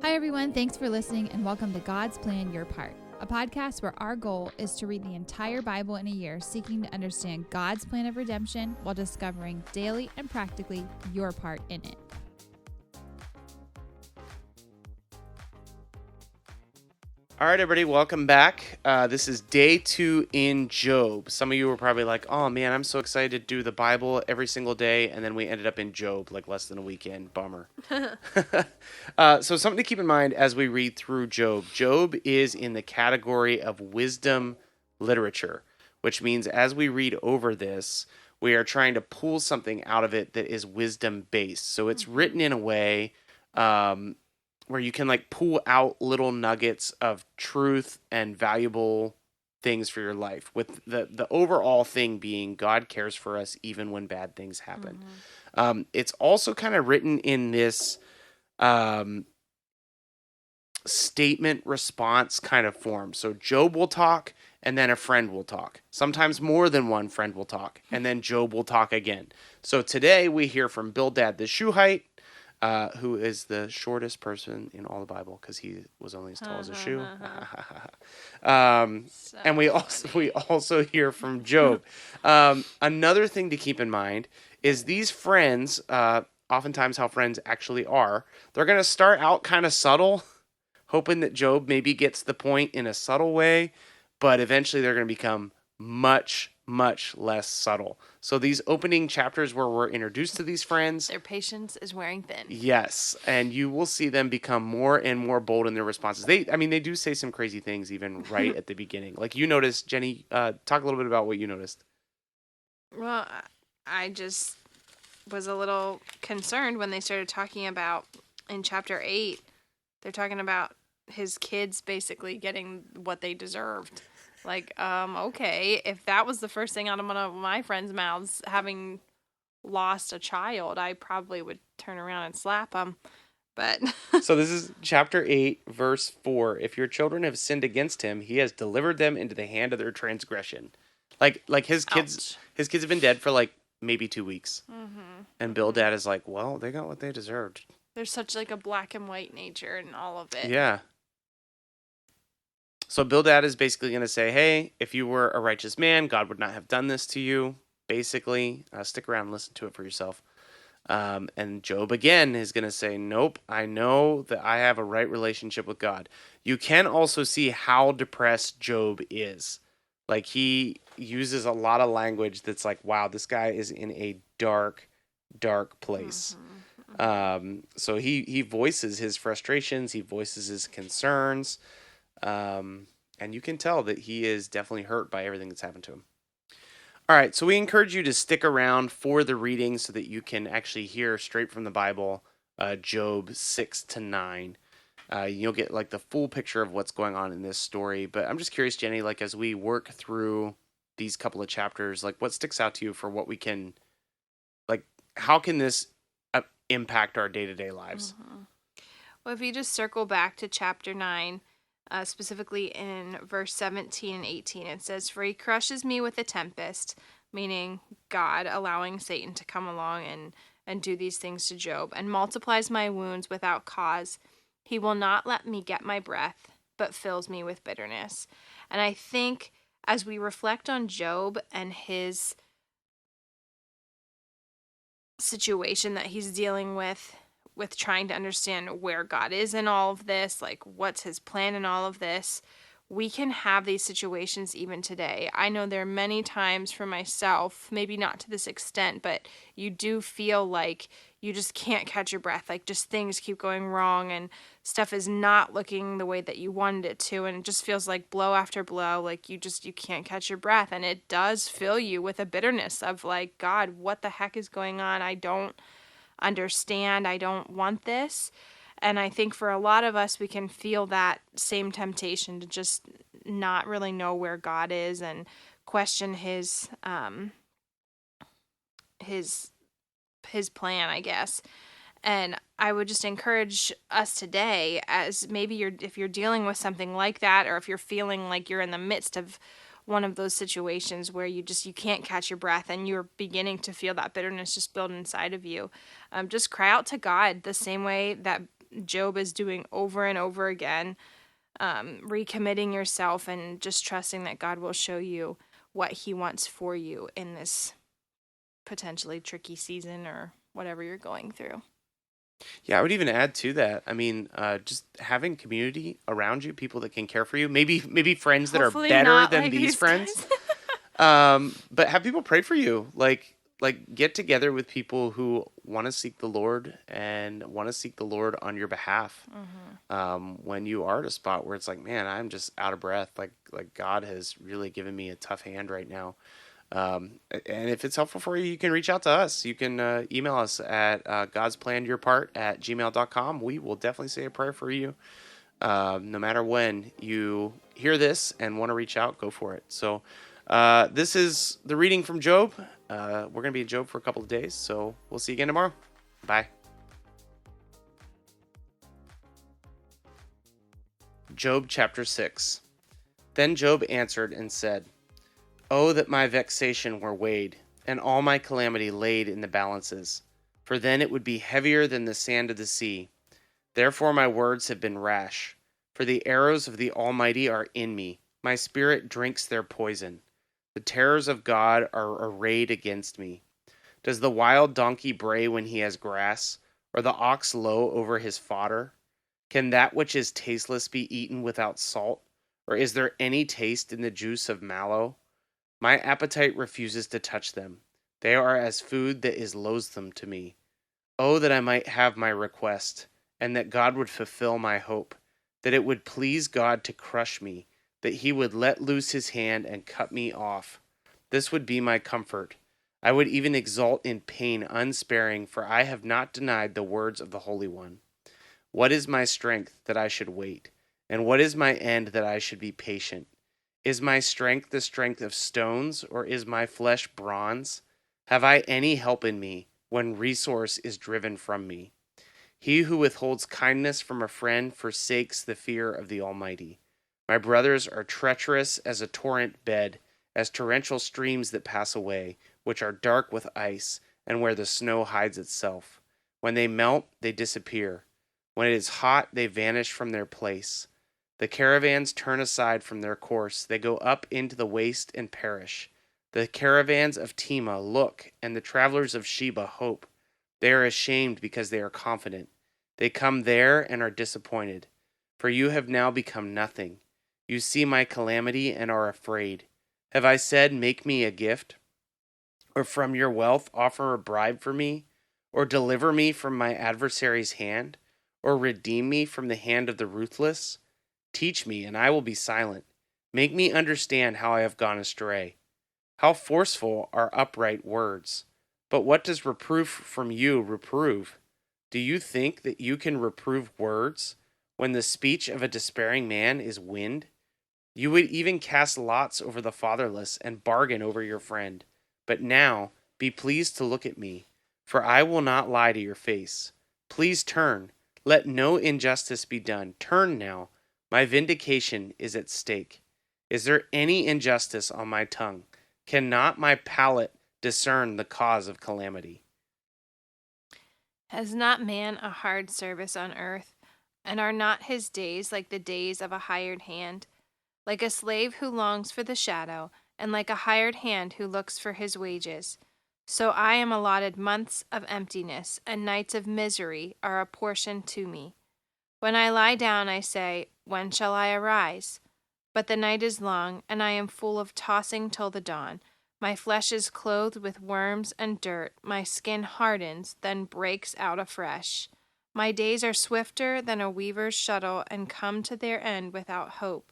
Hi, everyone. Thanks for listening and welcome to God's Plan Your Part, a podcast where our goal is to read the entire Bible in a year, seeking to understand God's plan of redemption while discovering daily and practically your part in it. All right, everybody, welcome back. This is day 2 in Job. Some of you were probably like, oh man, I'm so excited to do the Bible every single day, and then we ended up in Job like less than a weekend. Bummer. So something to keep in mind as we read through Job. Job is in the category of wisdom literature, which means as we read over this, we are trying to pull something out of it that is wisdom based. So it's written in a way where you can like pull out little nuggets of truth and valuable things for your life, with the overall thing being God cares for us even when bad things happen. It's also kind of written in this statement response kind of form. So Job will talk and then a friend will talk. Sometimes more than one friend will talk, and then Job will talk again. So today we hear from Bildad the Shuhite, who is the shortest person in all the Bible because he was only as tall as a shoe. And we also hear from Job. Another thing to keep in mind is these friends, oftentimes how friends actually are, they're going to start out kind of subtle, hoping that Job maybe gets the point in a subtle way, but eventually they're going to become much less subtle. So these opening chapters where we're introduced to these friends, their patience is wearing thin. Yes, and you will see them become more and more bold in their responses. They do say some crazy things even right at the beginning. Like you noticed, Jenny, talk a little bit about what you noticed. Well, I just was a little concerned when they started talking about in chapter 8, they're talking about his kids basically getting what they deserved. Like, okay, if that was the first thing out of one of my friends' mouths, having lost a child, I probably would turn around and slap them. But So this is chapter 8, verse 4. If your children have sinned against him, he has delivered them into the hand of their transgression. Like his kids, His kids have been dead for like maybe 2 weeks. And Bildad is like, well, they got what they deserved. There's such like a black and white nature in all of it. Yeah. So Bildad is basically going to say, hey, if you were a righteous man, God would not have done this to you. Basically, stick around and listen to it for yourself. And Job again is going to say, nope, I know that I have a right relationship with God. You can also see how depressed Job is. Like he uses a lot of language that's like, wow, this guy is in a dark place. So he voices his frustrations. He voices his concerns. And you can tell that he is definitely hurt by everything that's happened to him. All right, so we encourage you to stick around for the reading so that you can actually hear straight from the Bible, Job 6 to 9. You'll get like the full picture of what's going on in this story. But I'm just curious, Jenny, like as we work through these couple of chapters, like what sticks out to you for what we can, like how can this impact our day-to-day lives? Well, if you just circle back to chapter 9, specifically in verse 17 and 18, it says, "For he crushes me with a tempest," meaning God allowing Satan to come along and do these things to Job, "and multiplies my wounds without cause. He will not let me get my breath, but fills me with bitterness." And I think as we reflect on Job and his situation that he's dealing with trying to understand where God is in all of this, like what's his plan in all of this, we can have these situations even today. I know there are many times for myself, maybe not to this extent, but you do feel like you just can't catch your breath. Like just things keep going wrong and stuff is not looking the way that you wanted it to. And it just feels like blow after blow, like you can't catch your breath. And it does fill you with a bitterness of like, God, what the heck is going on? I don't understand. I don't want this. And I think for a lot of us, we can feel that same temptation to just not really know where God is and question his plan, I guess. And I would just encourage us today, as maybe if you're dealing with something like that, or if you're feeling like you're in the midst of one of those situations where you can't catch your breath and you're beginning to feel that bitterness just build inside of you, just cry out to God the same way that Job is doing over and over again, recommitting yourself and just trusting that God will show you what he wants for you in this potentially tricky season or whatever you're going through. Yeah, I would even add to that. I mean, just having community around you, people that can care for you. Maybe friends that are Hopefully better not than like these these friends. guys. But have people pray for you. Like get together with people who want to seek the Lord and want to seek the Lord on your behalf. When you are at a spot where it's like, man, I'm just out of breath. Like God has really given me a tough hand right now. And if it's helpful for you, you can reach out to us. You can email us at godsplanyourpart@gmail.com. We will definitely say a prayer for you. No matter when you hear this and want to reach out, go for it. So this is the reading from Job. We're going to be in Job for a couple of days, so we'll see you again tomorrow. Bye. Job chapter 6. Then Job answered and said, "Oh, that my vexation were weighed, and all my calamity laid in the balances, for then it would be heavier than the sand of the sea. Therefore my words have been rash, for the arrows of the Almighty are in me. My spirit drinks their poison. The terrors of God are arrayed against me. Does the wild donkey bray when he has grass, or the ox low over his fodder? Can that which is tasteless be eaten without salt, or is there any taste in the juice of mallow? My appetite refuses to touch them. They are as food that is loathsome to me. Oh, that I might have my request, and that God would fulfill my hope, that it would please God to crush me, that he would let loose his hand and cut me off. This would be my comfort. I would even exult in pain unsparing, for I have not denied the words of the Holy One. What is my strength that I should wait? And what is my end that I should be patient? Is my strength the strength of stones, or is my flesh bronze? Have I any help in me when resource is driven from me? He who withholds kindness from a friend forsakes the fear of the Almighty. My brothers are treacherous as a torrent bed, as torrential streams that pass away, which are dark with ice, and where the snow hides itself. When they melt, they disappear. When it is hot, they vanish from their place. The caravans turn aside from their course. They go up into the waste and perish. The caravans of Tema look, and the travelers of Sheba hope. They are ashamed because they are confident. They come there and are disappointed. For you have now become nothing. You see my calamity and are afraid. Have I said, make me a gift? Or from your wealth offer a bribe for me? Or deliver me from my adversary's hand? Or redeem me from the hand of the ruthless? Teach me, and I will be silent. Make me understand how I have gone astray. How forceful are upright words! But what does reproof from you reprove? Do you think that you can reprove words when the speech of a despairing man is wind? You would even cast lots over the fatherless and bargain over your friend. But now, be pleased to look at me, for I will not lie to your face. Please turn. Let no injustice be done. Turn now. My vindication is at stake. Is there any injustice on my tongue? Cannot my palate discern the cause of calamity? Has not man a hard service on earth, and are not his days like the days of a hired hand? Like a slave who longs for the shadow, and like a hired hand who looks for his wages. So I am allotted months of emptiness, and nights of misery are apportioned to me. When I lie down, I say, when shall I arise? But the night is long, and I am full of tossing till the dawn. My flesh is clothed with worms and dirt. My skin hardens, then breaks out afresh. My days are swifter than a weaver's shuttle, and come to their end without hope.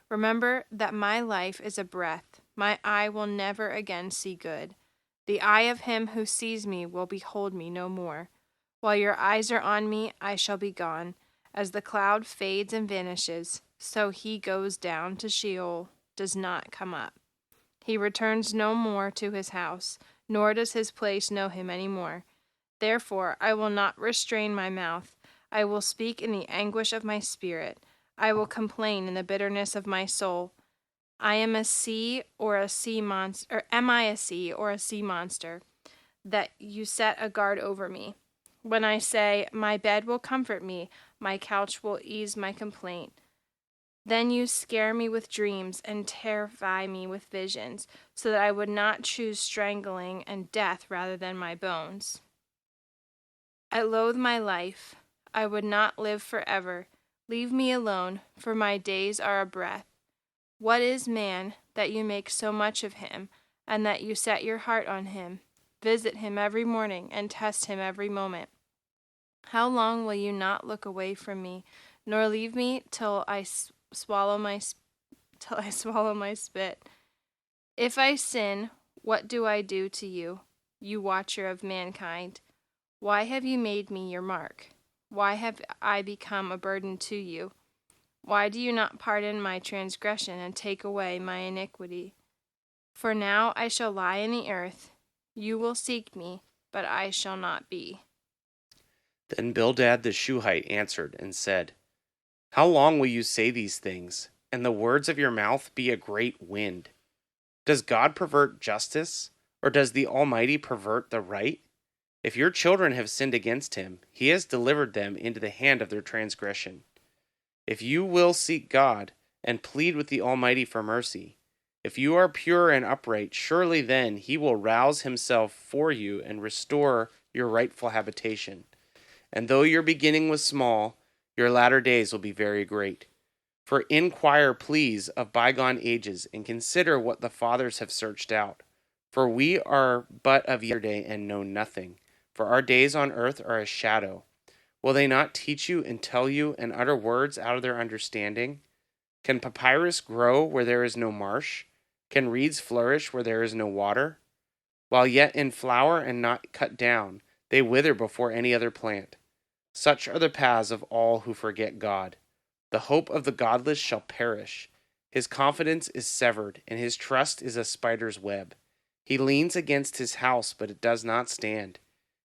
Remember that my life is a breath. My eye will never again see good. The eye of him who sees me will behold me no more. While your eyes are on me, I shall be gone. As the cloud fades and vanishes, so he goes down to Sheol, does not come up. He returns no more to his house, nor does his place know him any more. Therefore I will not restrain my mouth. I will speak in the anguish of my spirit. I will complain in the bitterness of my soul. I am a sea or a sea monster, or am I a sea or a sea monster, that you set a guard over me? when I say, my bed will comfort me, my couch will ease my complaint. Then you scare me with dreams and terrify me with visions, so that I would not choose strangling and death rather than my bones. I loathe my life. I would not live forever. Leave me alone, for my days are a breath. What is man, that you make so much of him, and that you set your heart on him? Visit him every morning, and test him every moment. How long will you not look away from me, nor leave me till I swallow my spit? If I sin, what do I do to you, you watcher of mankind? Why have you made me your mark? Why have I become a burden to you? Why do you not pardon my transgression and take away my iniquity? For now I shall lie in the earth. You will seek me, but I shall not be. Then Bildad the Shuhite answered and said, How long will you say these things, and the words of your mouth be a great wind? Does God pervert justice, or does the Almighty pervert the right? If your children have sinned against him, he has delivered them into the hand of their transgression. If you will seek God, and plead with the Almighty for mercy, if you are pure and upright, surely then he will rouse himself for you and restore your rightful habitation. And though your beginning was small, your latter days will be very great. For inquire, please, of bygone ages, and consider what the fathers have searched out. For we are but of yesterday and know nothing, for our days on earth are a shadow. Will they not teach you and tell you and utter words out of their understanding? Can papyrus grow where there is no marsh? Can reeds flourish where there is no water? While yet in flower and not cut down, they wither before any other plant. Such are the paths of all who forget God. The hope of the godless shall perish. His confidence is severed, and his trust is a spider's web. He leans against his house, but it does not stand.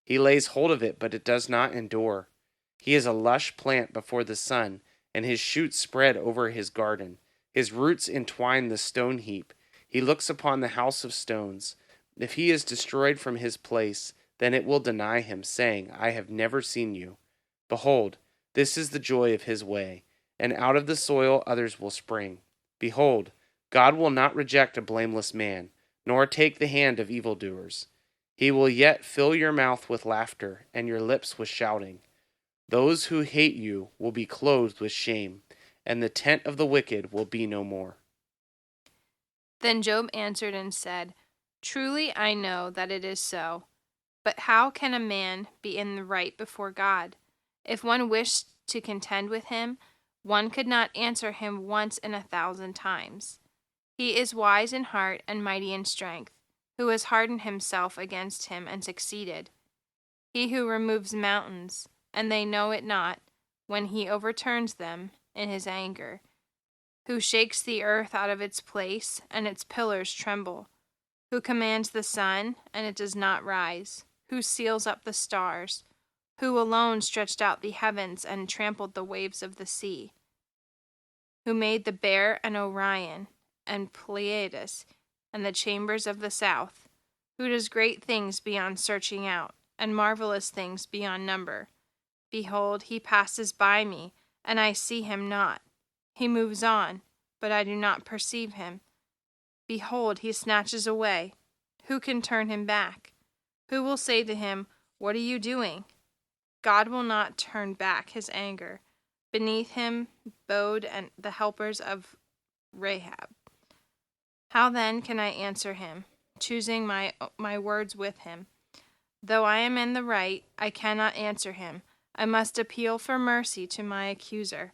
He lays hold of it, but it does not endure. He is a lush plant before the sun, and his shoots spread over his garden. His roots entwine the stone heap. He looks upon the house of stones. If he is destroyed from his place, then it will deny him, saying, I have never seen you. Behold, this is the joy of his way, and out of the soil others will spring. Behold, God will not reject a blameless man, nor take the hand of evildoers. He will yet fill your mouth with laughter, and your lips with shouting. Those who hate you will be clothed with shame, and the tent of the wicked will be no more. Then Job answered and said, Truly I know that it is so. But how can a man be in the right before God? If one wished to contend with him, one could not answer him once in 1,000 times. He is wise in heart and mighty in strength, who has hardened himself against him and succeeded. He who removes mountains, and they know it not, when he overturns them in his anger, who shakes the earth out of its place, and its pillars tremble, who commands the sun, and it does not rise, who seals up the stars, who alone stretched out the heavens and trampled the waves of the sea, who made the Bear and Orion, and Pleiades, and the chambers of the south, who does great things beyond searching out, and marvelous things beyond number. Behold, he passes by me, and I see him not. He moves on, but I do not perceive him. Behold, he snatches away. Who can turn him back? Who will say to him, What are you doing? God will not turn back his anger. Beneath him bowed and the helpers of Rahab. How then can I answer him, choosing my words with him? Though I am in the right, I cannot answer him. I must appeal for mercy to my accuser.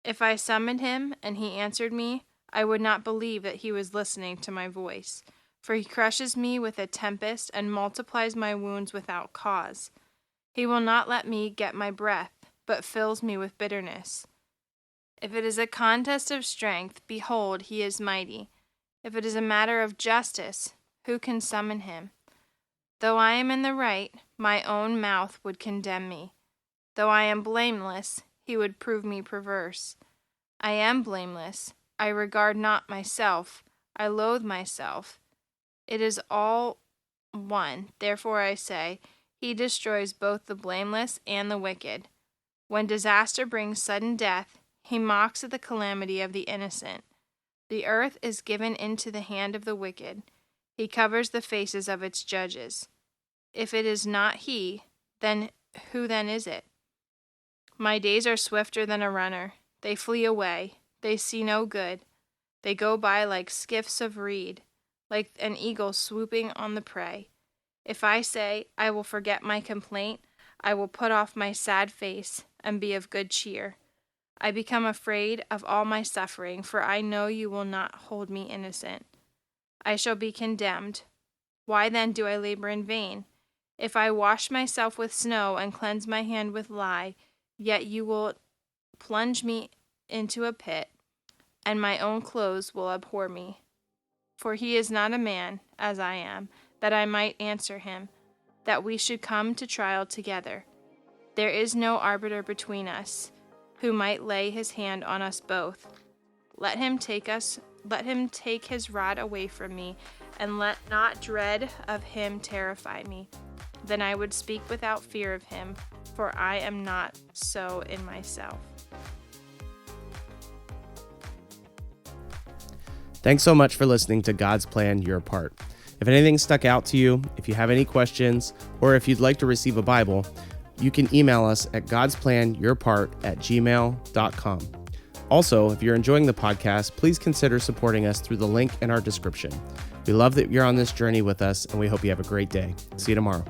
If I summoned him and he answered me, I would not believe that he was listening to my voice. For he crushes me with a tempest and multiplies my wounds without cause. He will not let me get my breath, but fills me with bitterness. If it is a contest of strength, behold, he is mighty. If it is a matter of justice, who can summon him? Though I am in the right, my own mouth would condemn me. Though I am blameless, he would prove me perverse. I am blameless. I regard not myself. I loathe myself. It is all one. Therefore I say, He destroys both the blameless and the wicked. When disaster brings sudden death, he mocks at the calamity of the innocent. The earth is given into the hand of the wicked. He covers the faces of its judges. If it is not he, then who then is it? My days are swifter than a runner. They flee away. They see no good. They go by like skiffs of reed, like an eagle swooping on the prey. If I say, I will forget my complaint, I will put off my sad face and be of good cheer. I become afraid of all my suffering, for I know you will not hold me innocent. I shall be condemned. Why then do I labor in vain? If I wash myself with snow and cleanse my hand with lye, yet you will plunge me into a pit, and my own clothes will abhor me. For he is not a man, as I am, that I might answer him, that we should come to trial together. There is no arbiter between us, who might lay his hand on us both. Let him take his rod away from me, and let not dread of him terrify me. Then I would speak without fear of him, for I am not so in myself. Thanks so much for listening to God's Plan, Your Part. If anything stuck out to you, if you have any questions, or if you'd like to receive a Bible, you can email us at godsplanyourpart@gmail.com. Also, if you're enjoying the podcast, please consider supporting us through the link in our description. We love that you're on this journey with us, and we hope you have a great day. See you tomorrow.